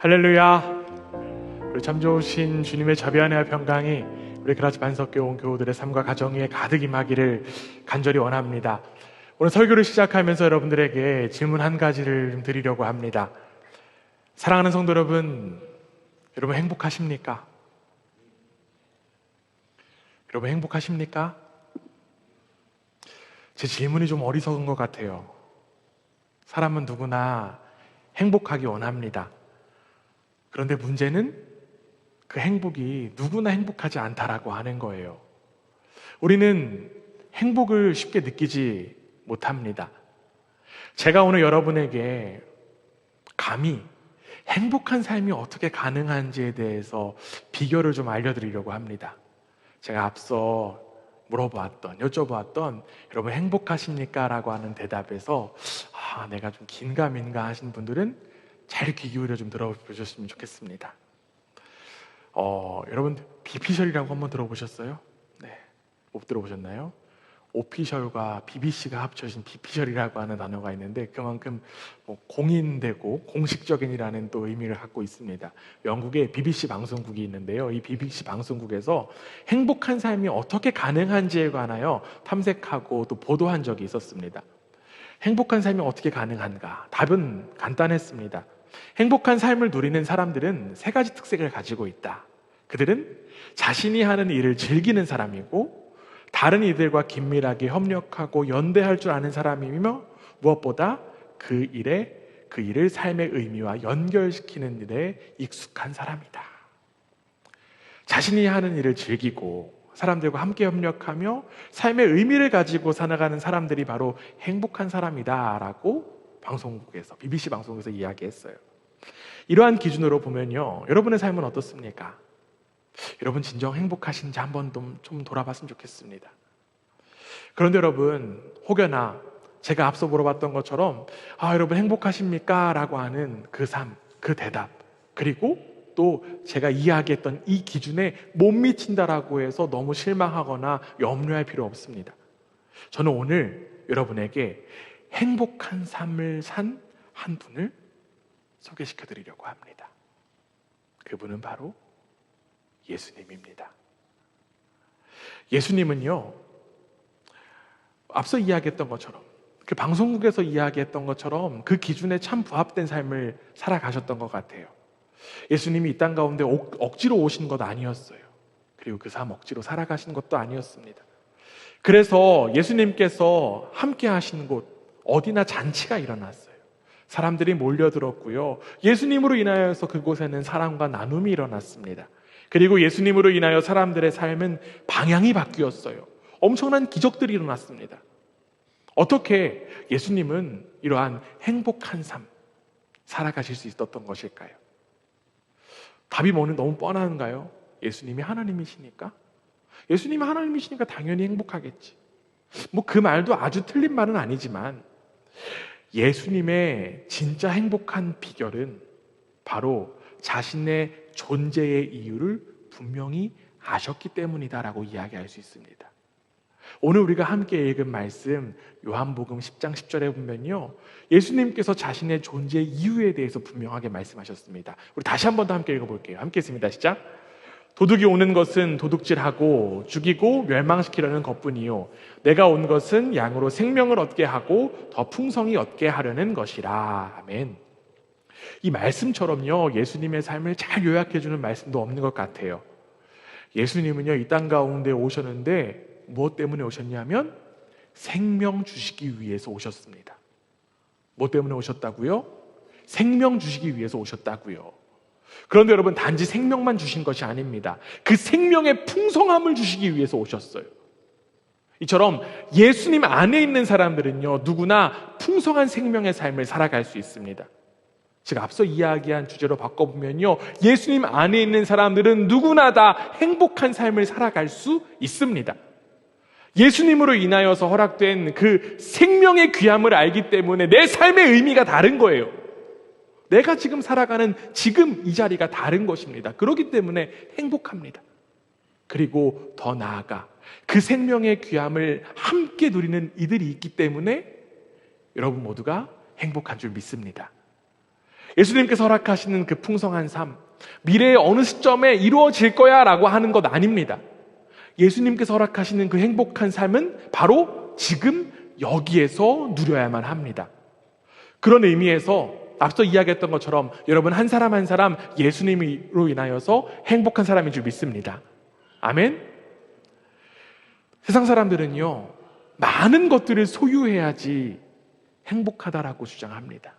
할렐루야. 우리 참 좋으신 주님의 자비하는 평강이 우리 그라치 반석교회 온 교우들의 삶과 가정 위에 가득 임하기를 간절히 원합니다. 오늘 설교를 시작하면서 여러분들에게 질문 한 가지를 좀 드리려고 합니다. 사랑하는 성도 여러분, 여러분 행복하십니까? 여러분 행복하십니까? 제 질문이 좀 어리석은 것 같아요. 사람은 누구나 행복하기 원합니다. 그런데 문제는 그 행복이 누구나 행복하지 않다라고 하는 거예요. 우리는 행복을 쉽게 느끼지 못합니다. 제가 오늘 여러분에게 감히 행복한 삶이 어떻게 가능한지에 대해서 비결을 좀 알려드리려고 합니다. 제가 앞서 여쭤보았던 여러분 행복하십니까? 라고 하는 대답에서 내가 좀 긴가민가 하신 분들은 잘 귀 기울여 좀 들어보셨으면 좋겠습니다. 여러분 비피셜이라고 한번 들어보셨어요? 네, 못 들어보셨나요? 오피셜과 BBC가 합쳐진 비피셜이라고 하는 단어가 있는데 그만큼 공인되고 공식적인이라는 또 의미를 갖고 있습니다. 영국에 BBC 방송국이 있는데요. 이 BBC 방송국에서 행복한 삶이 어떻게 가능한지에 관하여 탐색하고 또 보도한 적이 있었습니다. 행복한 삶이 어떻게 가능한가? 답은 간단했습니다. 행복한 삶을 누리는 사람들은 세 가지 특색을 가지고 있다. 그들은 자신이 하는 일을 즐기는 사람이고 다른 이들과 긴밀하게 협력하고 연대할 줄 아는 사람이며 무엇보다 그 일을 삶의 의미와 연결시키는 일에 익숙한 사람이다. 자신이 하는 일을 즐기고 사람들과 함께 협력하며 삶의 의미를 가지고 살아가는 사람들이 바로 행복한 사람이다 라고 BBC 방송국에서 이야기했어요. 이러한 기준으로 보면요, 여러분의 삶은 어떻습니까? 여러분 진정 행복하신지 한번 좀 돌아봤으면 좋겠습니다. 그런데 여러분, 혹여나 제가 앞서 물어봤던 것처럼 여러분 행복하십니까? 라고 하는 그 삶, 그 대답, 그리고 또 제가 이야기했던 이 기준에 못 미친다라고 해서 너무 실망하거나 염려할 필요 없습니다. 저는 오늘 여러분에게 행복한 삶을 산 한 분을 소개시켜 드리려고 합니다. 그분은 바로 예수님입니다. 예수님은요, 앞서 이야기했던 것처럼 그 방송국에서 이야기했던 것처럼 그 기준에 참 부합된 삶을 살아가셨던 것 같아요. 예수님이 이 땅 가운데 억지로 오신 것 아니었어요. 그리고 그 삶 억지로 살아가신 것도 아니었습니다. 그래서 예수님께서 함께 하신 곳 어디나 잔치가 일어났어요. 사람들이 몰려들었고요. 예수님으로 인하여서 그곳에는 사랑과 나눔이 일어났습니다. 그리고 예수님으로 인하여 사람들의 삶은 방향이 바뀌었어요. 엄청난 기적들이 일어났습니다. 어떻게 예수님은 이러한 행복한 삶 살아가실 수 있었던 것일까요? 답이 너무 뻔한가요? 예수님이 하나님이시니까? 예수님이 하나님이시니까 당연히 행복하겠지. 그 말도 아주 틀린 말은 아니지만 예수님의 진짜 행복한 비결은 바로 자신의 존재의 이유를 분명히 아셨기 때문이다라고 이야기할 수 있습니다. 오늘 우리가 함께 읽은 말씀 요한복음 10장 10절에 보면요, 예수님께서 자신의 존재의 이유에 대해서 분명하게 말씀하셨습니다. 우리 다시 한 번 더 함께 읽어볼게요. 함께 했습니다. 시작. 도둑이 오는 것은 도둑질하고 죽이고 멸망시키려는 것뿐이요 내가 온 것은 양으로 생명을 얻게 하고 더 풍성히 얻게 하려는 것이라. 아멘. 이 말씀처럼요, 예수님의 삶을 잘 요약해주는 말씀도 없는 것 같아요. 예수님은요, 이 땅 가운데 오셨는데 무엇 때문에 오셨냐면 생명 주시기 위해서 오셨습니다. 뭐 때문에 오셨다고요? 생명 주시기 위해서 오셨다고요. 그런데 여러분, 단지 생명만 주신 것이 아닙니다. 그 생명의 풍성함을 주시기 위해서 오셨어요. 이처럼 예수님 안에 있는 사람들은요, 누구나 풍성한 생명의 삶을 살아갈 수 있습니다. 제가 앞서 이야기한 주제로 바꿔보면요, 예수님 안에 있는 사람들은 누구나 다 행복한 삶을 살아갈 수 있습니다. 예수님으로 인하여서 허락된 그 생명의 귀함을 알기 때문에 내 삶의 의미가 다른 거예요. 내가 지금 살아가는 지금 이 자리가 다른 것입니다. 그렇기 때문에 행복합니다. 그리고 더 나아가 그 생명의 귀함을 함께 누리는 이들이 있기 때문에 여러분 모두가 행복한 줄 믿습니다. 예수님께서 허락하시는 그 풍성한 삶, 미래의 어느 시점에 이루어질 거야 라고 하는 것 아닙니다. 예수님께서 허락하시는 그 행복한 삶은 바로 지금 여기에서 누려야만 합니다. 그런 의미에서 앞서 이야기했던 것처럼 여러분 한 사람 한 사람 예수님으로 인하여서 행복한 사람인 줄 믿습니다. 아멘? 세상 사람들은요, 많은 것들을 소유해야지 행복하다라고 주장합니다.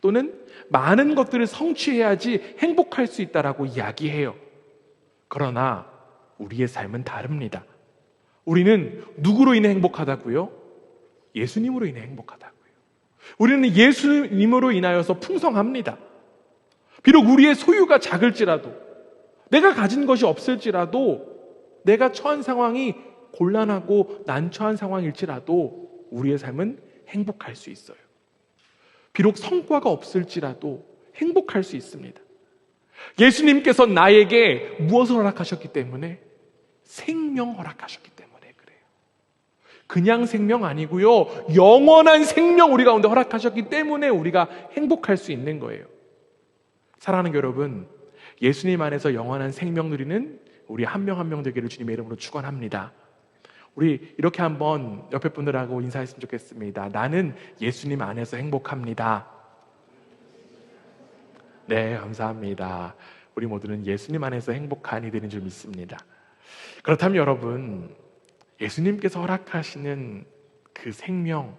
또는 많은 것들을 성취해야지 행복할 수 있다라고 이야기해요. 그러나 우리의 삶은 다릅니다. 우리는 누구로 인해 행복하다고요? 예수님으로 인해 행복하다고요. 우리는 예수님으로 인하여서 풍성합니다. 비록 우리의 소유가 작을지라도, 내가 가진 것이 없을지라도, 내가 처한 상황이 곤란하고 난처한 상황일지라도 우리의 삶은 행복할 수 있어요. 비록 성과가 없을지라도 행복할 수 있습니다. 예수님께서 나에게 무엇을 허락하셨기 때문에? 생명 허락하셨기 때문에 그래요. 그냥 생명 아니고요, 영원한 생명 우리 가운데 허락하셨기 때문에 우리가 행복할 수 있는 거예요. 사랑하는 여러분, 예수님 안에서 영원한 생명 누리는 우리 한 명 한 명 되기를 주님의 이름으로 축원합니다. 우리 이렇게 한번 옆에 분들하고 인사했으면 좋겠습니다. 나는 예수님 안에서 행복합니다. 네, 감사합니다. 우리 모두는 예수님 안에서 행복한 이들인 줄 믿습니다. 그렇다면 여러분, 예수님께서 허락하시는 그 생명,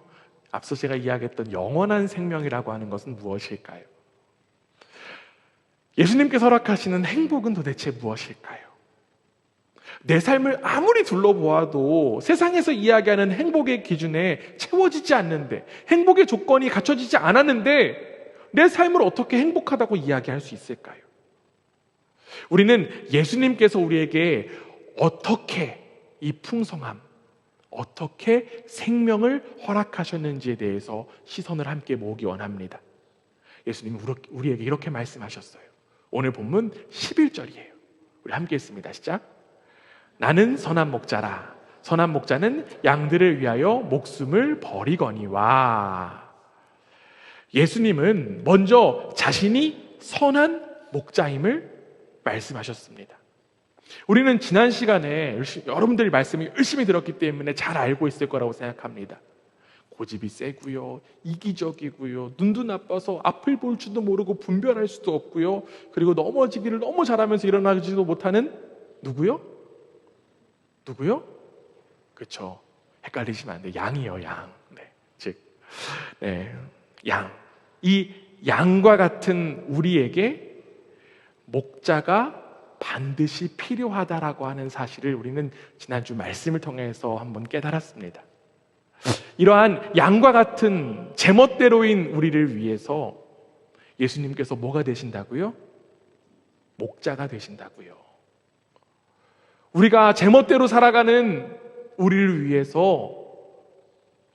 앞서 제가 이야기했던 영원한 생명이라고 하는 것은 무엇일까요? 예수님께서 허락하시는 행복은 도대체 무엇일까요? 내 삶을 아무리 둘러보아도 세상에서 이야기하는 행복의 기준에 채워지지 않는데, 행복의 조건이 갖춰지지 않았는데 내 삶을 어떻게 행복하다고 이야기할 수 있을까요? 우리는 예수님께서 우리에게 어떻게 이 풍성함, 어떻게 생명을 허락하셨는지에 대해서 시선을 함께 모으기 원합니다. 예수님은 우리에게 이렇게 말씀하셨어요. 오늘 본문 11절이에요. 우리 함께 읽습니다. 시작. 나는 선한 목자라. 선한 목자는 양들을 위하여 목숨을 버리거니와. 예수님은 먼저 자신이 선한 목자임을 말씀하셨습니다. 우리는 지난 시간에 여러분들이 말씀을 열심히 들었기 때문에 잘 알고 있을 거라고 생각합니다. 고집이 세고요, 이기적이고요, 눈도 나빠서 앞을 볼 줄도 모르고 분별할 수도 없고요, 그리고 넘어지기를 너무 잘하면서 일어나지도 못하는 누구요? 그렇죠. 헷갈리시면 안 돼요. 양이요, 양. 네, 즉, 네, 양. 이 양과 같은 우리에게 목자가 반드시 필요하다라고 하는 사실을 우리는 지난주 말씀을 통해서 한번 깨달았습니다. 이러한 양과 같은 제멋대로인 우리를 위해서 예수님께서 뭐가 되신다고요? 목자가 되신다고요. 우리가 제멋대로 살아가는 우리를 위해서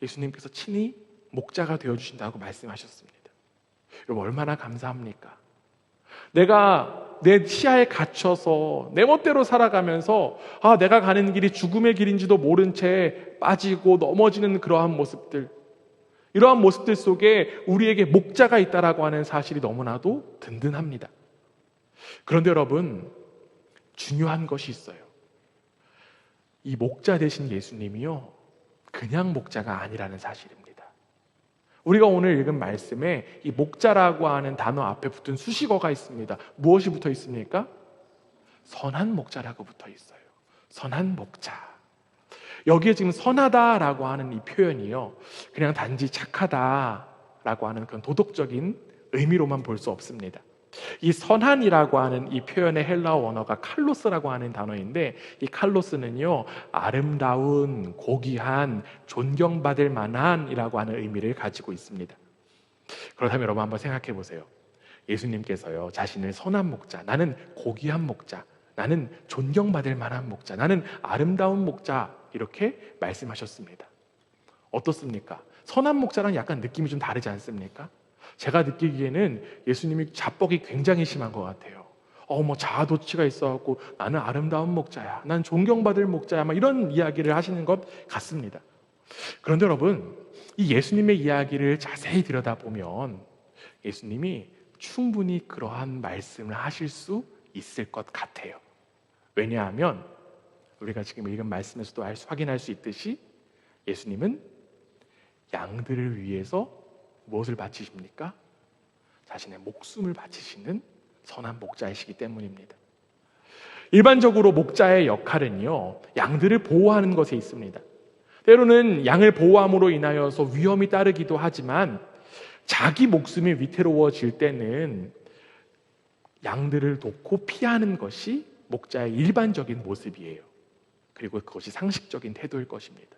예수님께서 친히 목자가 되어주신다고 말씀하셨습니다. 여러분, 얼마나 감사합니까? 내가 내 시야에 갇혀서 내 멋대로 살아가면서 내가 가는 길이 죽음의 길인지도 모른 채 빠지고 넘어지는 그러한 모습들, 이러한 모습들 속에 우리에게 목자가 있다라고 하는 사실이 너무나도 든든합니다. 그런데 여러분, 중요한 것이 있어요. 이 목자 되신 예수님이요, 그냥 목자가 아니라는 사실입니다. 우리가 오늘 읽은 말씀에 이 목자라고 하는 단어 앞에 붙은 수식어가 있습니다. 무엇이 붙어 있습니까? 선한 목자라고 붙어 있어요. 선한 목자. 여기에 지금 선하다라고 하는 이 표현이요, 그냥 단지 착하다라고 하는 그런 도덕적인 의미로만 볼 수 없습니다. 이 선한이라고 하는 이 표현의 헬라어 원어가 칼로스라고 하는 단어인데, 이 칼로스는요, 아름다운, 고귀한, 존경받을 만한 이라고 하는 의미를 가지고 있습니다. 그렇다면 여러분 한번 생각해 보세요. 예수님께서요, 자신을 선한 목자, 나는 고귀한 목자, 나는 존경받을 만한 목자, 나는 아름다운 목자, 이렇게 말씀하셨습니다. 어떻습니까? 선한 목자랑 약간 느낌이 좀 다르지 않습니까? 제가 느끼기에는 예수님이 자뻑이 굉장히 심한 것 같아요. 자아도취가 있어갖고 나는 아름다운 목자야, 난 존경받을 목자야, 이런 이야기를 하시는 것 같습니다. 그런데 여러분, 이 예수님의 이야기를 자세히 들여다보면 예수님이 충분히 그러한 말씀을 하실 수 있을 것 같아요. 왜냐하면 우리가 지금 읽은 말씀에서도 확인할 수 있듯이 예수님은 양들을 위해서 무엇을 바치십니까? 자신의 목숨을 바치시는 선한 목자이시기 때문입니다. 일반적으로 목자의 역할은요, 양들을 보호하는 것에 있습니다. 때로는 양을 보호함으로 인하여서 위험이 따르기도 하지만 자기 목숨이 위태로워질 때는 양들을 놓고 피하는 것이 목자의 일반적인 모습이에요. 그리고 그것이 상식적인 태도일 것입니다.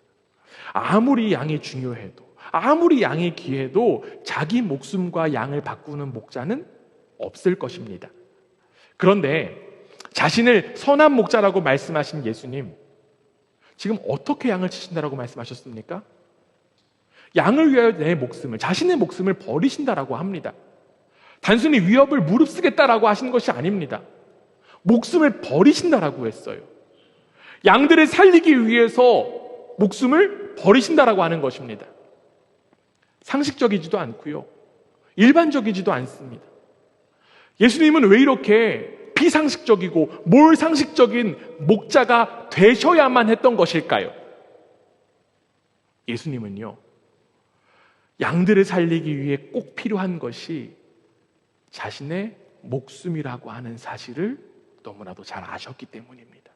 아무리 양이 중요해도, 아무리 양이 귀해도 자기 목숨과 양을 바꾸는 목자는 없을 것입니다. 그런데 자신을 선한 목자라고 말씀하신 예수님, 지금 어떻게 양을 치신다라고 말씀하셨습니까? 양을 위하여 내 목숨을, 자신의 목숨을 버리신다라고 합니다. 단순히 위협을 무릅쓰겠다라고 하신 것이 아닙니다. 목숨을 버리신다라고 했어요. 양들을 살리기 위해서 목숨을 버리신다라고 하는 것입니다. 상식적이지도 않고요, 일반적이지도 않습니다. 예수님은 왜 이렇게 비상식적이고 몰상식적인 목자가 되셔야만 했던 것일까요? 예수님은요, 양들을 살리기 위해 꼭 필요한 것이 자신의 목숨이라고 하는 사실을 너무나도 잘 아셨기 때문입니다.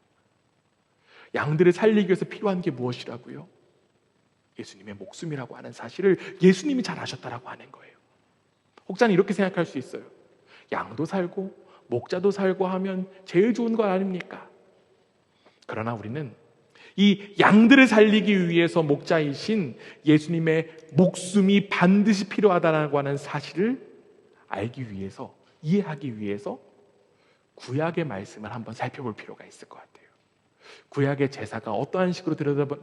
양들을 살리기 위해서 필요한 게 무엇이라고요? 예수님의 목숨이라고 하는 사실을 예수님이 잘 아셨다라고 하는 거예요. 혹자는 이렇게 생각할 수 있어요. 양도 살고 목자도 살고 하면 제일 좋은 거 아닙니까? 그러나 우리는 이 양들을 살리기 위해서 목자이신 예수님의 목숨이 반드시 필요하다고 하는 사실을 알기 위해서, 이해하기 위해서 구약의 말씀을 한번 살펴볼 필요가 있을 것 같아요. 구약의 제사가 어떠한 식으로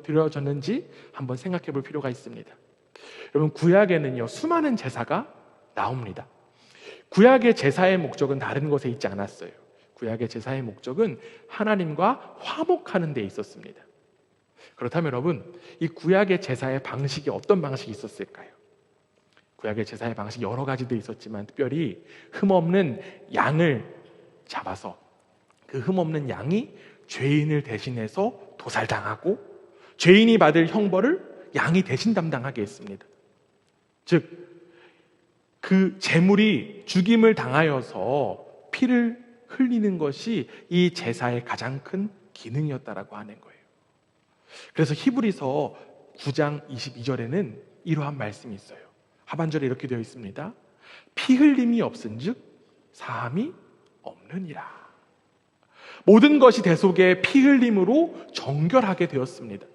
드려졌는지 한번 생각해 볼 필요가 있습니다. 여러분, 구약에는요, 수많은 제사가 나옵니다. 구약의 제사의 목적은 다른 것에 있지 않았어요. 구약의 제사의 목적은 하나님과 화목하는 데 있었습니다. 그렇다면 여러분, 이 구약의 제사의 방식이 어떤 방식이 있었을까요? 구약의 제사의 방식이 여러 가지도 있었지만 특별히 흠없는 양을 잡아서 그 흠없는 양이 죄인을 대신해서 도살당하고 죄인이 받을 형벌을 양이 대신 담당하게 했습니다. 즉, 그 제물이 죽임을 당하여서 피를 흘리는 것이 이 제사의 가장 큰 기능이었다라고 하는 거예요. 그래서 히브리서 9장 22절에는 이러한 말씀이 있어요. 하반절에 이렇게 되어 있습니다. 피 흘림이 없은즉 사함이 없느니라. 모든 것이 대속의 피 흘림으로 정결하게 되었습니다.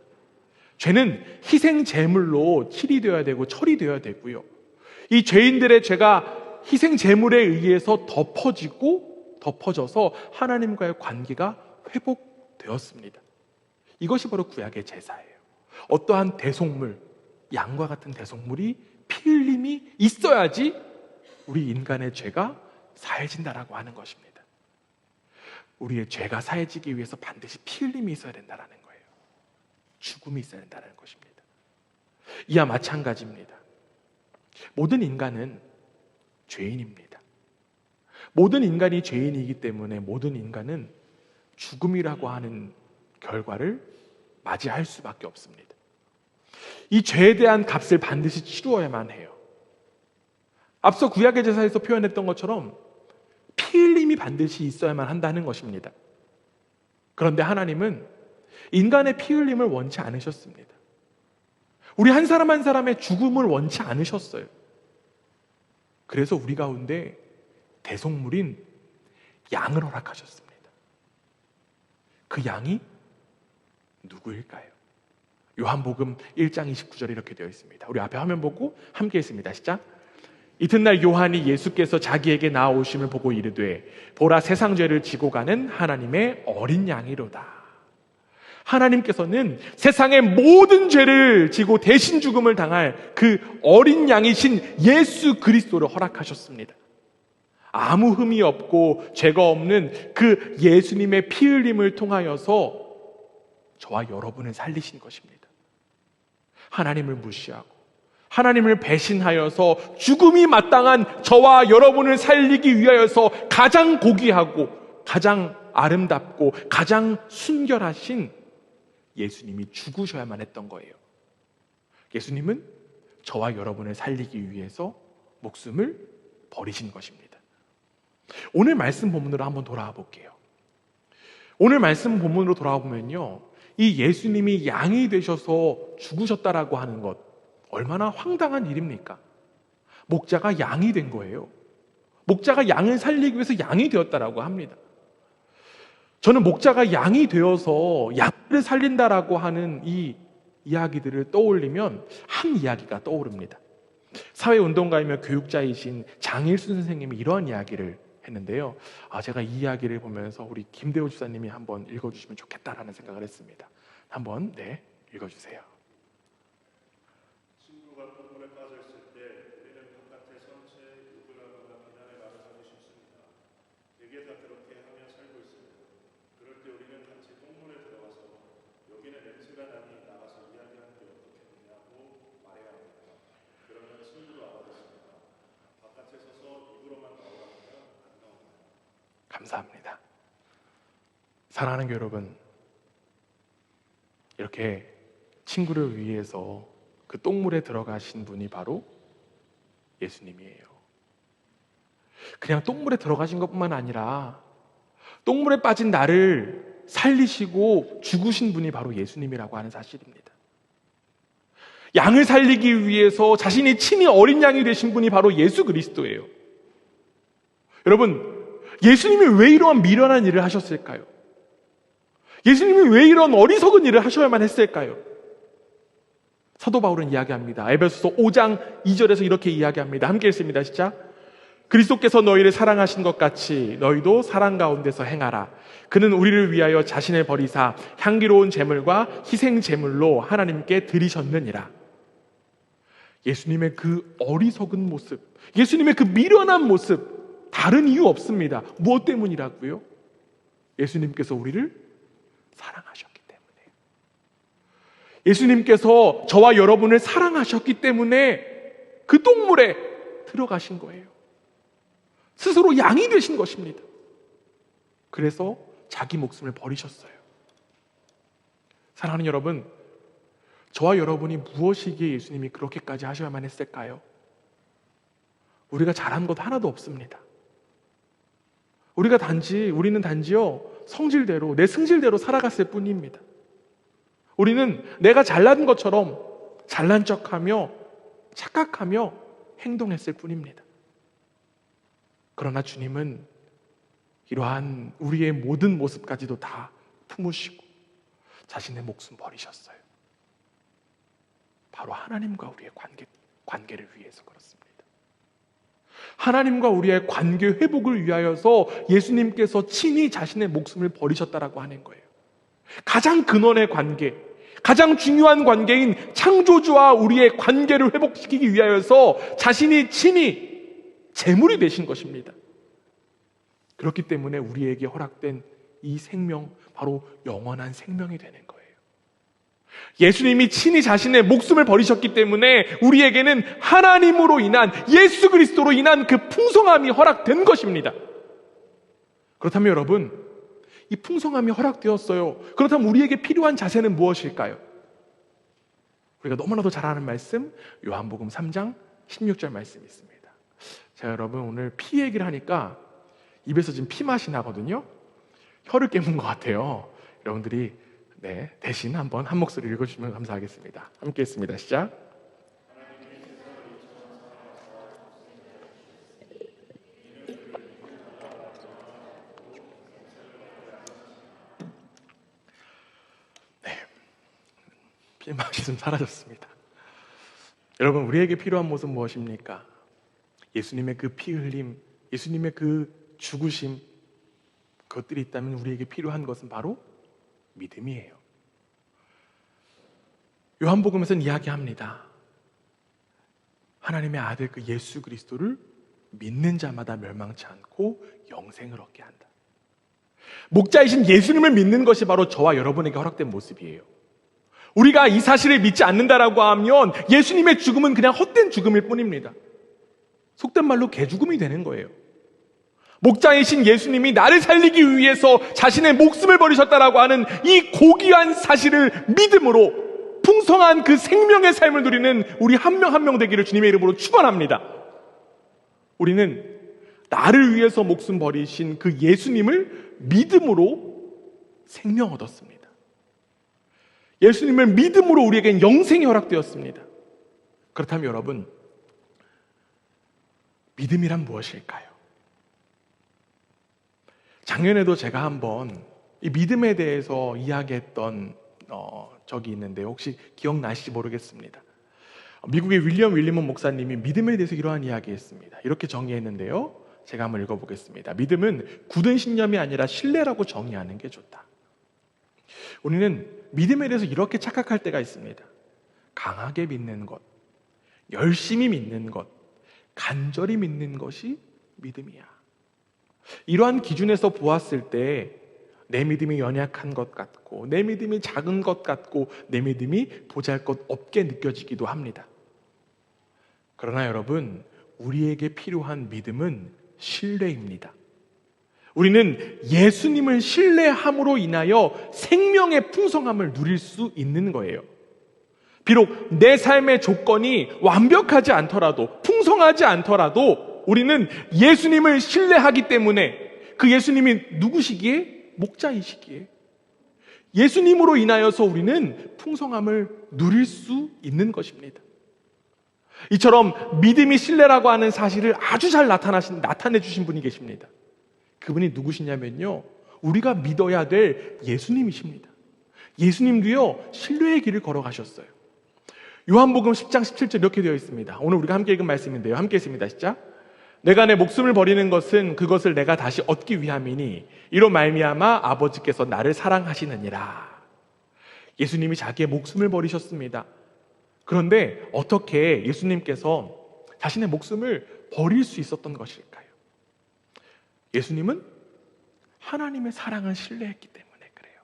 죄는 희생 제물로 칠이 되어야 되고 처리되어야 되고요, 이 죄인들의 죄가 희생 제물에 의해서 덮어져서 하나님과의 관계가 회복되었습니다. 이것이 바로 구약의 제사예요. 어떠한 대속물, 양과 같은 대속물이 피 흘림이 있어야지 우리 인간의 죄가 사해진다라고 하는 것입니다. 우리의 죄가 사해지기 위해서 반드시 피 흘림이 있어야 된다는 거예요. 죽음이 있어야 된다는 것입니다. 이와 마찬가지입니다. 모든 인간은 죄인입니다. 모든 인간이 죄인이기 때문에 모든 인간은 죽음이라고 하는 결과를 맞이할 수밖에 없습니다. 이 죄에 대한 값을 반드시 치루어야만 해요. 앞서 구약의 제사에서 표현했던 것처럼 피 흘림이 반드시 있어야만 한다는 것입니다. 그런데 하나님은 인간의 피 흘림을 원치 않으셨습니다. 우리 한 사람 한 사람의 죽음을 원치 않으셨어요. 그래서 우리 가운데 대속물인 양을 허락하셨습니다. 그 양이 누구일까요? 요한복음 1장 29절에 이렇게 되어 있습니다. 우리 앞에 화면 보고 함께 읽습니다. 시작. 이튿날 요한이 예수께서 자기에게 나아오심을 보고 이르되 보라, 세상 죄를 지고 가는 하나님의 어린 양이로다. 하나님께서는 세상의 모든 죄를 지고 대신 죽음을 당할 그 어린 양이신 예수 그리스도를 허락하셨습니다. 아무 흠이 없고 죄가 없는 그 예수님의 피 흘림을 통하여서 저와 여러분을 살리신 것입니다. 하나님을 무시하고 하나님을 배신하여서 죽음이 마땅한 저와 여러분을 살리기 위하여서 가장 고귀하고 가장 아름답고 가장 순결하신 예수님이 죽으셔야만 했던 거예요. 예수님은 저와 여러분을 살리기 위해서 목숨을 버리신 것입니다. 오늘 말씀 본문으로 한번 돌아와 볼게요. 오늘 말씀 본문으로 돌아와 보면요, 이 예수님이 양이 되셔서 죽으셨다라고 하는 것, 얼마나 황당한 일입니까? 목자가 양이 된 거예요. 목자가 양을 살리기 위해서 양이 되었다라고 합니다. 저는 목자가 양이 되어서 양을 살린다라고 하는 이 이야기들을 떠올리면 한 이야기가 떠오릅니다. 사회운동가이며 교육자이신 장일순 선생님이 이러한 이야기를 했는데요. 제가 이 이야기를 보면서 우리 김대호 주사님이 한번 읽어주시면 좋겠다라는 생각을 했습니다. 한번 읽어주세요. 친구가 똥물에 빠져 있을 때 우리는 바깥에 선체에 욕을 하거나 비난의 말을 하기 쉽습니다. 대개 다 그렇게 하며 살고 있습니다. 그럴 때 우리는 같이 똥물에 들어가서 여기는 냄새가 나니 나가서 이야기하는 게 어떻겠느냐고 말해야 합니다. 그러면 친구도 알아듣습니다. 바깥에 서서 입으로만 나오라면 안 나옵니다. 감사합니다. 사랑하는 여러분, 이렇게 친구를 위해서 그 똥물에 들어가신 분이 바로 예수님이에요. 그냥 똥물에 들어가신 것뿐만 아니라 똥물에 빠진 나를 살리시고 죽으신 분이 바로 예수님이라고 하는 사실입니다. 양을 살리기 위해서 자신이 친히 어린 양이 되신 분이 바로 예수 그리스도예요. 여러분, 예수님이 왜 이러한 미련한 일을 하셨을까요? 예수님이 왜 이런 어리석은 일을 하셔야만 했을까요? 사도 바울은 이야기합니다. 에베소서 5장 2절에서 이렇게 이야기합니다. 함께 읽습니다. 시작. 그리스도께서 너희를 사랑하신 것 같이 너희도 사랑 가운데서 행하라. 그는 우리를 위하여 자신을 버리사 향기로운 제물과 희생 제물로 하나님께 드리셨느니라. 예수님의 그 어리석은 모습, 예수님의 그 미련한 모습, 다른 이유 없습니다. 무엇 때문이라고요? 예수님께서 우리를 사랑하셨기 때문에. 예수님께서 저와 여러분을 사랑하셨기 때문에 그 똥물에 들어가신 거예요. 스스로 양이 되신 것입니다. 그래서 자기 목숨을 버리셨어요. 사랑하는 여러분, 저와 여러분이 무엇이기에 예수님이 그렇게까지 하셔야만 했을까요? 우리가 잘한 것 하나도 없습니다. 우리는 단지요, 성질대로, 내 승질대로 살아갔을 뿐입니다. 우리는 내가 잘난 것처럼 잘난 척하며 착각하며 행동했을 뿐입니다. 그러나 주님은 이러한 우리의 모든 모습까지도 다 품으시고 자신의 목숨 버리셨어요. 바로 하나님과 우리의 관계를 위해서 그렇습니다. 하나님과 우리의 관계 회복을 위하여서 예수님께서 친히 자신의 목숨을 버리셨다라고 하는 거예요. 가장 근원의 관계, 가장 중요한 관계인 창조주와 우리의 관계를 회복시키기 위하여서 자신이 친히 제물이 되신 것입니다. 그렇기 때문에 우리에게 허락된 이 생명, 바로 영원한 생명이 되는 거예요. 예수님이 친히 자신의 목숨을 버리셨기 때문에 우리에게는 하나님으로 인한, 예수 그리스도로 인한 그 풍성함이 허락된 것입니다. 그렇다면 여러분, 이 풍성함이 허락되었어요. 그렇다면 우리에게 필요한 자세는 무엇일까요? 우리가 너무나도 잘 아는 말씀, 요한복음 3장 16절 말씀이 있습니다. 자, 여러분, 오늘 피 얘기를 하니까 입에서 지금 피 맛이 나거든요. 혀를 깨문 것 같아요. 여러분들이 대신 한번 한 목소리 읽어주시면 감사하겠습니다. 함께 했습니다. 시작. 피 맛이 좀 사라졌습니다. 여러분, 우리에게 필요한 모습 무엇입니까? 예수님의 그 피 흘림, 예수님의 그 죽으심, 그것들이 있다면 우리에게 필요한 것은 바로 믿음이에요. 요한복음에서는 이야기합니다. 하나님의 아들 그 예수 그리스도를 믿는 자마다 멸망치 않고 영생을 얻게 한다. 목자이신 예수님을 믿는 것이 바로 저와 여러분에게 허락된 모습이에요. 우리가 이 사실을 믿지 않는다라고 하면 예수님의 죽음은 그냥 헛된 죽음일 뿐입니다. 속된 말로 개죽음이 되는 거예요. 목자이신 예수님이 나를 살리기 위해서 자신의 목숨을 버리셨다라고 하는 이 고귀한 사실을 믿음으로 풍성한 그 생명의 삶을 누리는 우리 한 명 한 명 되기를 주님의 이름으로 축원합니다. 우리는 나를 위해서 목숨 버리신 그 예수님을 믿음으로 생명 얻었습니다. 예수님을 믿음으로 우리에겐 영생이 허락되었습니다. 그렇다면 여러분, 믿음이란 무엇일까요? 작년에도 제가 한번 이 믿음에 대해서 이야기했던 적이 있는데 혹시 기억나실지 모르겠습니다. 미국의 윌리엄 목사님이 믿음에 대해서 이러한 이야기했습니다. 이렇게 정의했는데요. 제가 한번 읽어보겠습니다. 믿음은 굳은 신념이 아니라 신뢰라고 정의하는 게 좋다. 우리는 믿음에 대해서 이렇게 착각할 때가 있습니다. 강하게 믿는 것, 열심히 믿는 것, 간절히 믿는 것이 믿음이야. 이러한 기준에서 보았을 때 내 믿음이 연약한 것 같고, 내 믿음이 작은 것 같고, 내 믿음이 보잘것없게 느껴지기도 합니다. 그러나 여러분, 우리에게 필요한 믿음은 신뢰입니다. 우리는 예수님을 신뢰함으로 인하여 생명의 풍성함을 누릴 수 있는 거예요. 비록 내 삶의 조건이 완벽하지 않더라도, 풍성하지 않더라도 우리는 예수님을 신뢰하기 때문에 그 예수님이 누구시기에? 목자이시기에 예수님으로 인하여서 우리는 풍성함을 누릴 수 있는 것입니다. 이처럼 믿음이 신뢰라고 하는 사실을 아주 잘 나타내 주신 분이 계십니다. 그분이 누구시냐면요, 우리가 믿어야 될 예수님이십니다. 예수님도요, 신뢰의 길을 걸어가셨어요. 요한복음 10장 17절 이렇게 되어 있습니다. 오늘 우리가 함께 읽은 말씀인데요, 함께 읽습니다. 시작. 내가 내 목숨을 버리는 것은 그것을 내가 다시 얻기 위함이니 이로 말미암아 아버지께서 나를 사랑하시느니라. 예수님이 자기의 목숨을 버리셨습니다. 그런데 어떻게 예수님께서 자신의 목숨을 버릴 수 있었던 것일까요? 예수님은 하나님의 사랑을 신뢰했기 때문에 그래요.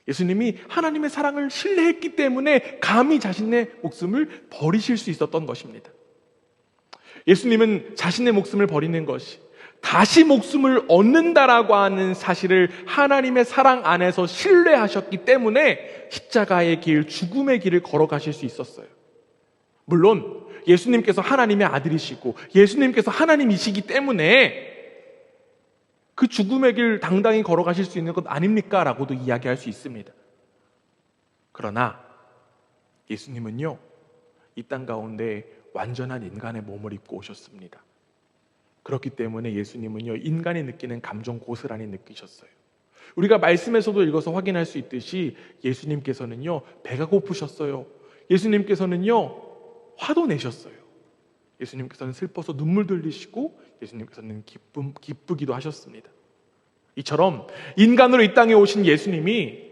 예수님이 하나님의 사랑을 신뢰했기 때문에 감히 자신의 목숨을 버리실 수 있었던 것입니다. 예수님은 자신의 목숨을 버리는 것이 다시 목숨을 얻는다라고 하는 사실을 하나님의 사랑 안에서 신뢰하셨기 때문에 십자가의 길, 죽음의 길을 걸어가실 수 있었어요. 물론 예수님께서 하나님의 아들이시고 예수님께서 하나님이시기 때문에 그 죽음의 길 당당히 걸어가실 수 있는 것 아닙니까? 라고도 이야기할 수 있습니다. 그러나 예수님은요, 이 땅 가운데 완전한 인간의 몸을 입고 오셨습니다. 그렇기 때문에 예수님은요, 인간이 느끼는 감정 고스란히 느끼셨어요. 우리가 말씀에서도 읽어서 확인할 수 있듯이 예수님께서는요, 배가 고프셨어요. 예수님께서는요, 화도 내셨어요. 예수님께서는 슬퍼서 눈물도 흘리시고 예수님께서는 기쁘기도 하셨습니다. 이처럼 인간으로 이 땅에 오신 예수님이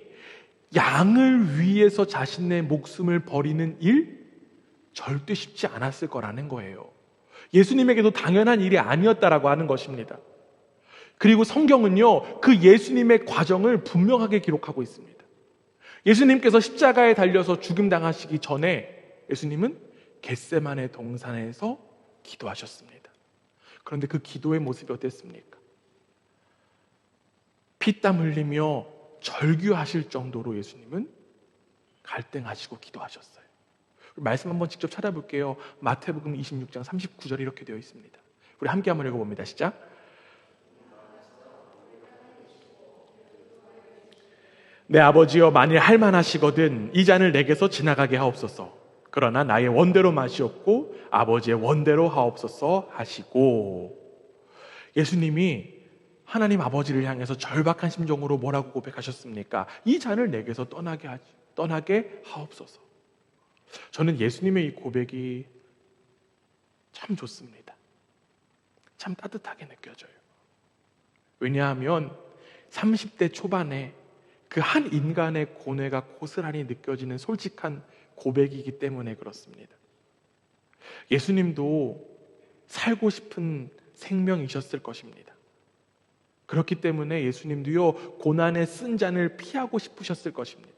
양을 위해서 자신의 목숨을 버리는 일 절대 쉽지 않았을 거라는 거예요. 예수님에게도 당연한 일이 아니었다라고 하는 것입니다. 그리고 성경은요, 그 예수님의 과정을 분명하게 기록하고 있습니다. 예수님께서 십자가에 달려서 죽임당하시기 전에 예수님은 겟세마네 동산에서 기도하셨습니다. 그런데 그 기도의 모습이 어땠습니까? 피땀 흘리며 절규하실 정도로 예수님은 갈등하시고 기도하셨어요. 말씀 한번 직접 찾아볼게요. 마태복음 26장 39절에 이렇게 되어 있습니다. 우리 함께 한번 읽어봅니다. 시작. 내 아버지여, 만일 할만하시거든 이 잔을 내게서 지나가게 하옵소서. 그러나 나의 원대로 마시옵고 아버지의 원대로 하옵소서 하시고, 예수님이 하나님 아버지를 향해서 절박한 심정으로 뭐라고 고백하셨습니까? 이 잔을 내게서 떠나게 하옵소서. 저는 예수님의 이 고백이 참 좋습니다. 참 따뜻하게 느껴져요. 왜냐하면 30대 초반에 그 한 인간의 고뇌가 고스란히 느껴지는 솔직한 고백이기 때문에 그렇습니다. 예수님도 살고 싶은 생명이셨을 것입니다. 그렇기 때문에 예수님도요, 고난의 쓴 잔을 피하고 싶으셨을 것입니다.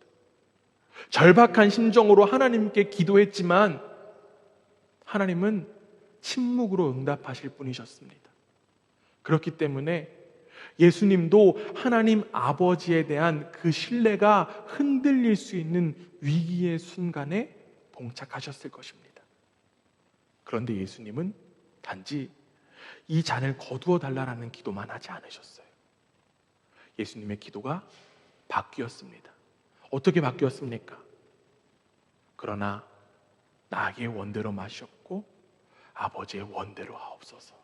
절박한 심정으로 하나님께 기도했지만 하나님은 침묵으로 응답하실 분이셨습니다. 그렇기 때문에 예수님도 하나님 아버지에 대한 그 신뢰가 흔들릴 수 있는 위기의 순간에 봉착하셨을 것입니다. 그런데 예수님은 단지 이 잔을 거두어 달라라는 기도만 하지 않으셨어요. 예수님의 기도가 바뀌었습니다. 어떻게 바뀌었습니까? 그러나 나의 원대로 마셨고 아버지의 원대로 하옵소서.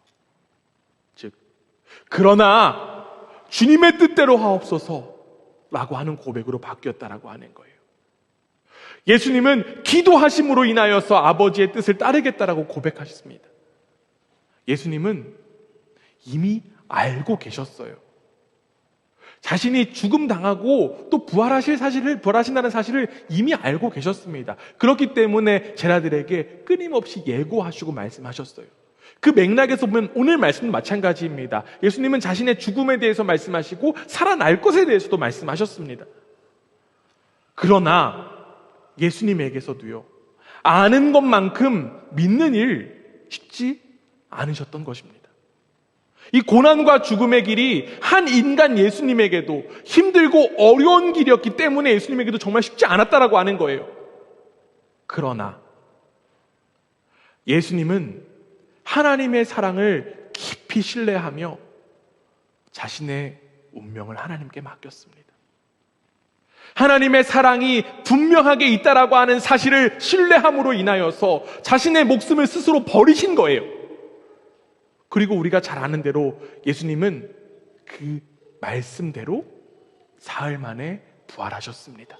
즉, 그러나 주님의 뜻대로 하옵소서 라고 하는 고백으로 바뀌었다라고 하는 거예요. 예수님은 기도하심으로 인하여서 아버지의 뜻을 따르겠다라고 고백하셨습니다. 예수님은 이미 알고 계셨어요. 자신이 죽음 당하고 또 부활하신다는 사실을 이미 알고 계셨습니다. 그렇기 때문에 제자들에게 끊임없이 예고하시고 말씀하셨어요. 그 맥락에서 보면 오늘 말씀도 마찬가지입니다. 예수님은 자신의 죽음에 대해서 말씀하시고 살아날 것에 대해서도 말씀하셨습니다. 그러나 예수님에게서도요, 아는 것만큼 믿는 일 쉽지 않으셨던 것입니다. 이 고난과 죽음의 길이 한 인간 예수님에게도 힘들고 어려운 길이었기 때문에 예수님에게도 정말 쉽지 않았다라고 하는 거예요. 그러나 예수님은 하나님의 사랑을 깊이 신뢰하며 자신의 운명을 하나님께 맡겼습니다. 하나님의 사랑이 분명하게 있다라고 하는 사실을 신뢰함으로 인하여서 자신의 목숨을 스스로 버리신 거예요. 그리고 우리가 잘 아는 대로 예수님은 그 말씀대로 사흘 만에 부활하셨습니다.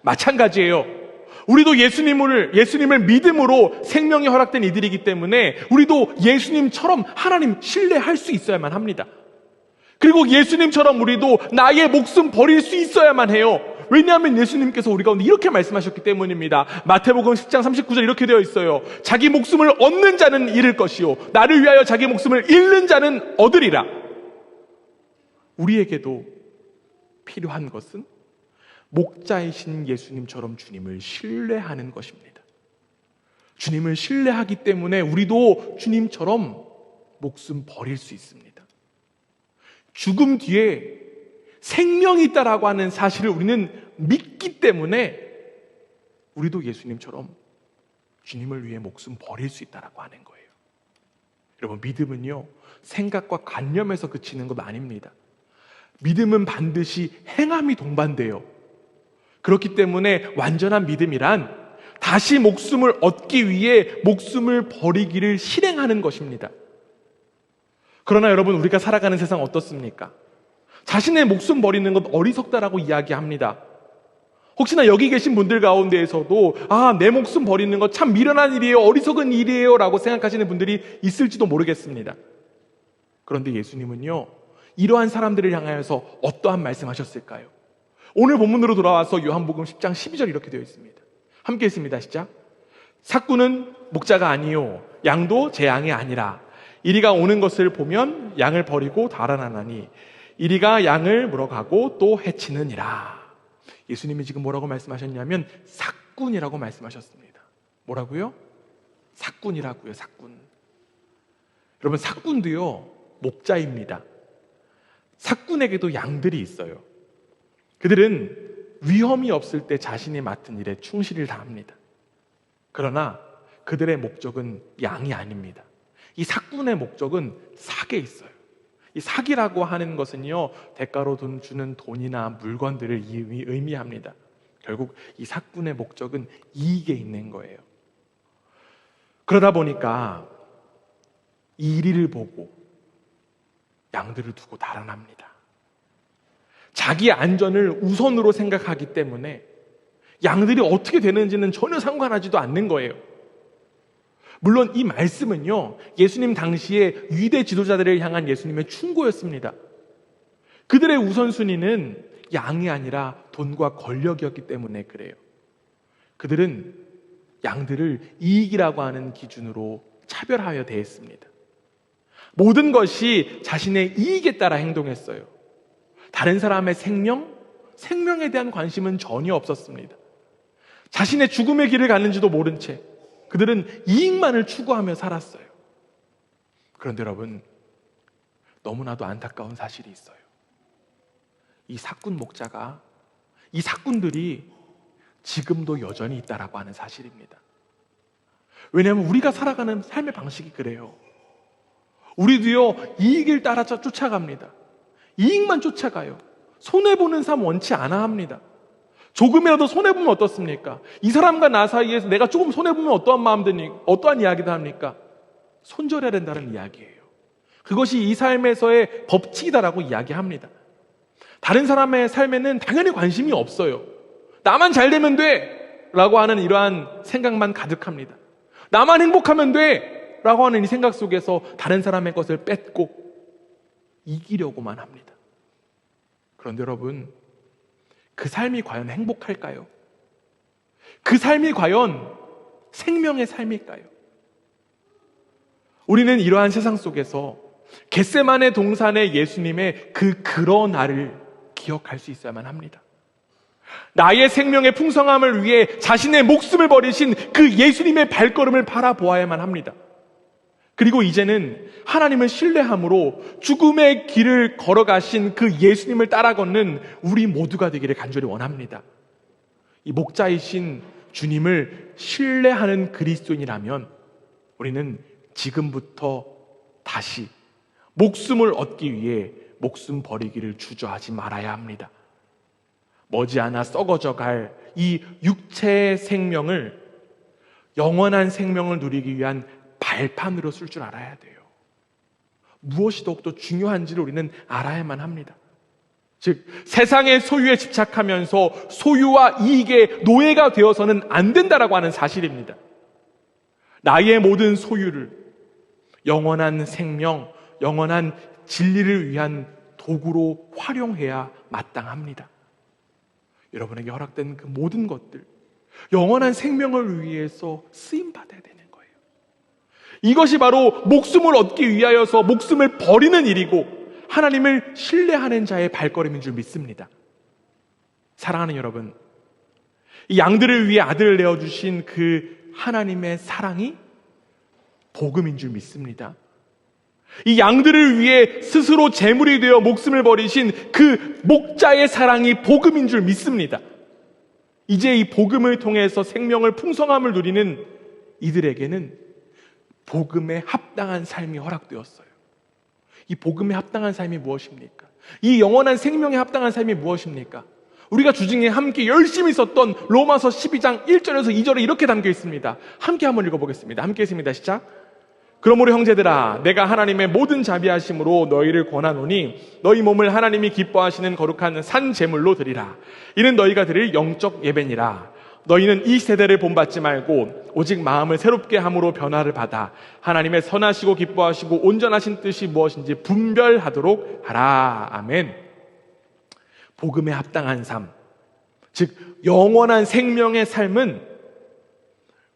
마찬가지예요. 우리도 예수님을 믿음으로 생명이 허락된 이들이기 때문에 우리도 예수님처럼 하나님 신뢰할 수 있어야만 합니다. 그리고 예수님처럼 우리도 나의 목숨 버릴 수 있어야만 해요. 왜냐하면 예수님께서 우리 가운데 이렇게 말씀하셨기 때문입니다. 마태복음 10장 39절 이렇게 되어 있어요. 자기 목숨을 얻는 자는 잃을 것이요 나를 위하여 자기 목숨을 잃는 자는 얻으리라. 우리에게도 필요한 것은 목자이신 예수님처럼 주님을 신뢰하는 것입니다. 주님을 신뢰하기 때문에 우리도 주님처럼 목숨 버릴 수 있습니다. 죽음 뒤에 생명이 있다라고 하는 사실을 우리는 믿기 때문에 우리도 예수님처럼 주님을 위해 목숨 버릴 수 있다라고 하는 거예요. 여러분, 믿음은요, 생각과 관념에서 그치는 것 아닙니다. 믿음은 반드시 행함이 동반돼요. 그렇기 때문에 완전한 믿음이란 다시 목숨을 얻기 위해 목숨을 버리기를 실행하는 것입니다. 그러나 여러분, 우리가 살아가는 세상 어떻습니까? 자신의 목숨 버리는 것 어리석다라고 이야기합니다. 혹시나 여기 계신 분들 가운데에서도 내 목숨 버리는 것 참 미련한 일이에요, 어리석은 일이에요 라고 생각하시는 분들이 있을지도 모르겠습니다. 그런데 예수님은요, 이러한 사람들을 향하여서 어떠한 말씀하셨을까요? 오늘 본문으로 돌아와서 요한복음 10장 12절 이렇게 되어 있습니다. 함께 읽습니다. 시작. 삭구는 목자가 아니요 양도 제 양이 아니라 이리가 오는 것을 보면 양을 버리고 달아나나니 이리가 양을 물어가고 또 해치느니라. 예수님이 지금 뭐라고 말씀하셨냐면 삭군이라고 말씀하셨습니다. 뭐라고요? 삭군이라고요. 삭군. 여러분, 삭군도요 목자입니다. 삭군에게도 양들이 있어요. 그들은 위험이 없을 때 자신이 맡은 일에 충실을 다합니다. 그러나 그들의 목적은 양이 아닙니다. 이 삭군의 목적은 삭에 있어요. 이 삭이라고 하는 것은요, 대가로 주는 돈이나 물건들을 의미합니다. 결국 이 삭군의 목적은 이익에 있는 거예요. 그러다 보니까 이 이리를 보고 양들을 두고 달아납니다. 자기 안전을 우선으로 생각하기 때문에 양들이 어떻게 되는지는 전혀 상관하지도 않는 거예요. 물론 이 말씀은요, 예수님 당시에 위대 지도자들을 향한 예수님의 충고였습니다. 그들의 우선순위는 양이 아니라 돈과 권력이었기 때문에 그래요. 그들은 양들을 이익이라고 하는 기준으로 차별하여 대했습니다. 모든 것이 자신의 이익에 따라 행동했어요. 다른 사람의 생명, 생명에 대한 관심은 전혀 없었습니다. 자신의 죽음의 길을 가는지도 모른 채 그들은 이익만을 추구하며 살았어요. 그런데 여러분, 너무나도 안타까운 사실이 있어요. 이 사꾼 목자가, 이 사꾼들이 지금도 여전히 있다라고 하는 사실입니다. 왜냐하면 우리가 살아가는 삶의 방식이 그래요. 우리도요, 이익을 따라 쫓아갑니다. 이익만 쫓아가요. 손해보는 삶 원치 않아 합니다. 조금이라도 손해보면 어떻습니까? 이 사람과 나 사이에서 내가 조금 손해보면 어떠한 마음 드니, 어떠한 이야기도 합니까? 손절해야 된다는 이야기예요. 그것이 이 삶에서의 법칙이다라고 이야기합니다. 다른 사람의 삶에는 당연히 관심이 없어요. 나만 잘 되면 돼! 라고 하는 이러한 생각만 가득합니다. 나만 행복하면 돼! 라고 하는 이 생각 속에서 다른 사람의 것을 뺏고 이기려고만 합니다. 그런데 여러분, 그 삶이 과연 행복할까요? 그 삶이 과연 생명의 삶일까요? 우리는 이러한 세상 속에서 겟세마네 동산의 예수님의 그러나를 기억할 수 있어야만 합니다. 나의 생명의 풍성함을 위해 자신의 목숨을 버리신 그 예수님의 발걸음을 바라보아야만 합니다. 그리고 이제는 하나님을 신뢰함으로 죽음의 길을 걸어가신 그 예수님을 따라 걷는 우리 모두가 되기를 간절히 원합니다. 이 목자이신 주님을 신뢰하는 그리스도인이라면 우리는 지금부터 다시 목숨을 얻기 위해 목숨 버리기를 주저하지 말아야 합니다. 머지않아 썩어져 갈 이 육체의 생명을 영원한 생명을 누리기 위한 발판으로 쓸 줄 알아야 돼요. 무엇이 더욱더 중요한지를 우리는 알아야만 합니다. 즉, 세상의 소유에 집착하면서 소유와 이익의 노예가 되어서는 안 된다라고 하는 사실입니다. 나의 모든 소유를 영원한 생명, 영원한 진리를 위한 도구로 활용해야 마땅합니다. 여러분에게 허락된 그 모든 것들, 영원한 생명을 위해서 쓰임받아야 되는 거예요. 이것이 바로 목숨을 얻기 위하여서 목숨을 버리는 일이고 하나님을 신뢰하는 자의 발걸음인 줄 믿습니다. 사랑하는 여러분, 이 양들을 위해 아들을 내어주신 그 하나님의 사랑이 복음인 줄 믿습니다. 이 양들을 위해 스스로 제물이 되어 목숨을 버리신 그 목자의 사랑이 복음인 줄 믿습니다. 이제 이 복음을 통해서 생명을 풍성함을 누리는 이들에게는 복음에 합당한 삶이 허락되었어요. 이 복음에 합당한 삶이 무엇입니까? 이 영원한 생명에 합당한 삶이 무엇입니까? 우리가 주중에 함께 열심히 썼던 로마서 12장 1절에서 2절에 이렇게 담겨 있습니다. 함께 한번 읽어보겠습니다. 함께 했습니다. 시작. 그러므로 형제들아, 내가 하나님의 모든 자비하심으로 너희를 권하노니 너희 몸을 하나님이 기뻐하시는 거룩한 산 제물로 드리라. 이는 너희가 드릴 영적 예배니라. 너희는 이 세대를 본받지 말고 오직 마음을 새롭게 함으로 변화를 받아 하나님의 선하시고 기뻐하시고 온전하신 뜻이 무엇인지 분별하도록 하라. 아멘. 복음에 합당한 삶, 즉 영원한 생명의 삶은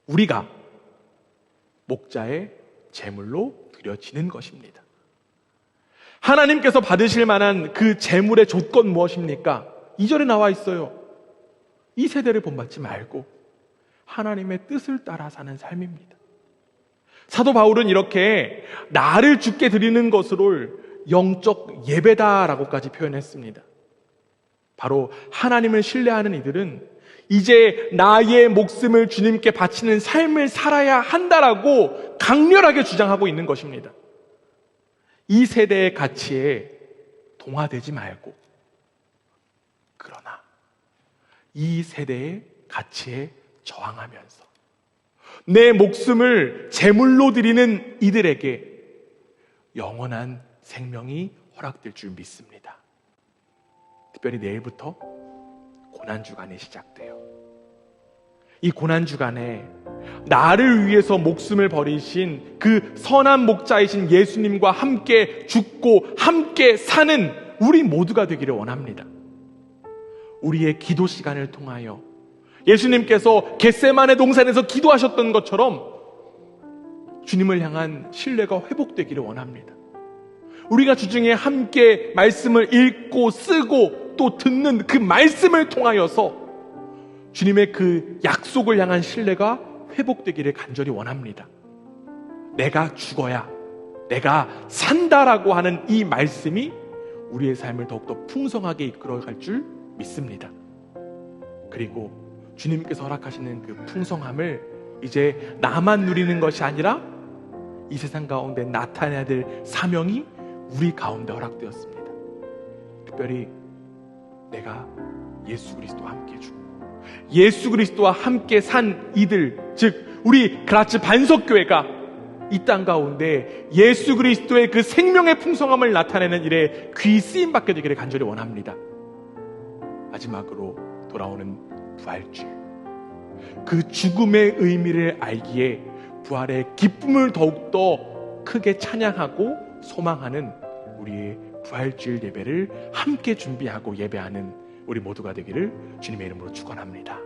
우리가 목자의 제물로 드려지는 것입니다. 하나님께서 받으실 만한 그 제물의 조건 무엇입니까? 2절에 나와 있어요. 이 세대를 본받지 말고 하나님의 뜻을 따라 사는 삶입니다. 사도 바울은 이렇게 나를 주께 드리는 것으로 영적 예배다라고까지 표현했습니다. 바로 하나님을 신뢰하는 이들은 이제 나의 목숨을 주님께 바치는 삶을 살아야 한다라고 강렬하게 주장하고 있는 것입니다. 이 세대의 가치에 동화되지 말고, 그러나 이 세대의 가치에 저항하면서 내 목숨을 제물로 드리는 이들에게 영원한 생명이 허락될 줄 믿습니다. 특별히 내일부터 고난주간이 시작돼요. 이 고난주간에 나를 위해서 목숨을 버리신 그 선한 목자이신 예수님과 함께 죽고 함께 사는 우리 모두가 되기를 원합니다. 우리의 기도 시간을 통하여 예수님께서 겟세마네 동산에서 기도하셨던 것처럼 주님을 향한 신뢰가 회복되기를 원합니다. 우리가 주중에 함께 말씀을 읽고 쓰고 보고 또 듣는 그 말씀을 통하여서 주님의 그 약속을 향한 신뢰가 회복되기를 간절히 원합니다. 내가 죽어야 내가 산다라고 하는 이 말씀이 우리의 삶을 더욱더 풍성하게 이끌어갈 줄 믿습니다. 그리고 주님께서 허락하시는 그 풍성함을 이제 나만 누리는 것이 아니라 이 세상 가운데 나타내야 될 사명이 우리 가운데 허락되었습니다. 특별히 내가 예수 그리스도와 함께 죽고 예수 그리스도와 함께 산 이들, 즉 우리 그라츠 반석교회가 이 땅 가운데 예수 그리스도의 그 생명의 풍성함을 나타내는 일에 귀 쓰임 받게 되기를 간절히 원합니다. 마지막으로 돌아오는 부활주일, 그 죽음의 의미를 알기에 부활의 기쁨을 더욱더 크게 찬양하고 소망하는 우리의 부활주일 예배를 함께 준비하고 예배하는 우리 모두가 되기를 주님의 이름으로 축원합니다.